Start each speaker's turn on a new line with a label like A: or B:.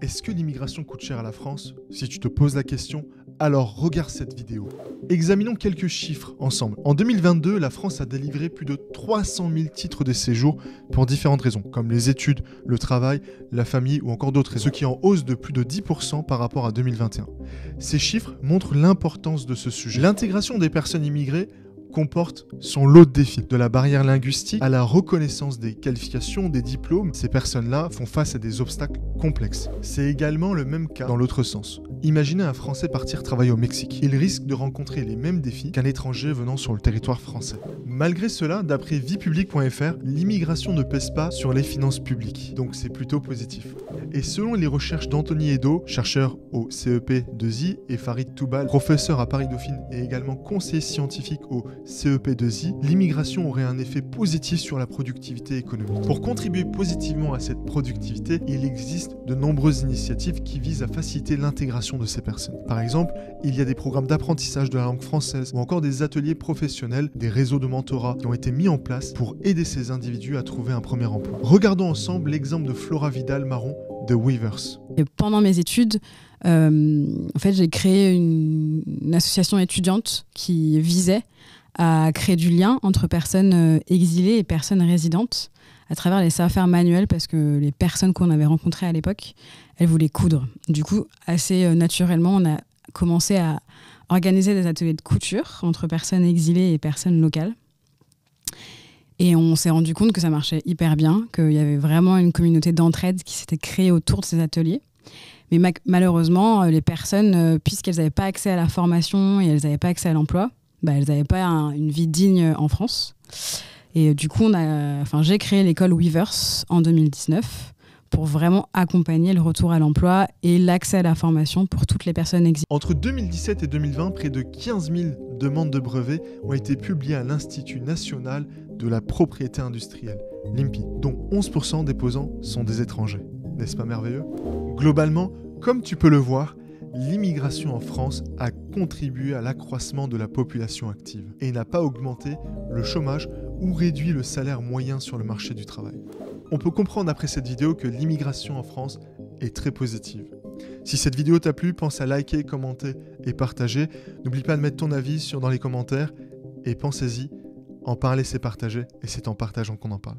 A: Est-ce que l'immigration coûte cher à la France? Si tu te poses la question, alors regarde cette vidéo. Examinons quelques chiffres ensemble. En 2022, la France a délivré plus de 300 000 titres de séjour pour différentes raisons, comme les études, le travail, la famille ou encore d'autres raisons, ce qui est en hausse de plus de 10% par rapport à 2021. Ces chiffres montrent l'importance de ce sujet. L'intégration des personnes immigrées comporte son lot de défis, de la barrière linguistique à la reconnaissance des qualifications, des diplômes. Ces personnes-là font face à des obstacles complexes. C'est également le même cas dans l'autre sens. Imaginez un Français partir travailler au Mexique. Il risque de rencontrer les mêmes défis qu'un étranger venant sur le territoire français. Malgré cela, d'après viepublique.fr, l'immigration ne pèse pas sur les finances publiques, donc c'est plutôt positif. Et selon les recherches d'Anthony Edo, chercheur au CEP2I, et Farid Toubal, professeur à Paris-Dauphine et également conseiller scientifique au CEP2I, l'immigration aurait un effet positif sur la productivité économique. Pour contribuer positivement à cette productivité, il existe de nombreuses initiatives qui visent à faciliter l'intégration de ces personnes. Par exemple, il y a des programmes d'apprentissage de la langue française ou encore des ateliers professionnels, des réseaux de mentorat qui ont été mis en place pour aider ces individus à trouver un premier emploi. Regardons ensemble l'exemple de Flora Vidal-Marron de Weavers.
B: Et pendant mes études, en fait, j'ai créé une association étudiante qui visait à créer du lien entre personnes exilées et personnes résidentes à travers les savoir-faire manuels, parce que les personnes qu'on avait rencontrées à l'époque, elles voulaient coudre. Du coup, assez naturellement, on a commencé à organiser des ateliers de couture entre personnes exilées et personnes locales. Et on s'est rendu compte que ça marchait hyper bien, qu'il y avait vraiment une communauté d'entraide qui s'était créée autour de ces ateliers. Mais malheureusement, les personnes, puisqu'elles n'avaient pas accès à la formation et elles n'avaient pas accès à l'emploi, elles n'avaient pas une vie digne en France. Et du coup, j'ai créé l'école Weavers en 2019 pour vraiment accompagner le retour à l'emploi et l'accès à la formation pour toutes les personnes exilées.
A: Entre 2017 et 2020, près de 15 000 demandes de brevets ont été publiées à l'Institut national de la propriété industrielle, l'INPI, dont 11% des déposants sont des étrangers. N'est-ce pas merveilleux? Globalement, comme tu peux le voir, l'immigration en France a contribué à l'accroissement de la population active et n'a pas augmenté le chômage ou réduit le salaire moyen sur le marché du travail. On peut comprendre après cette vidéo que l'immigration en France est très positive. Si cette vidéo t'a plu, pense à liker, commenter et partager. N'oublie pas de mettre ton avis dans les commentaires et pensez-y, en parler c'est partager et c'est en partageant qu'on en parle.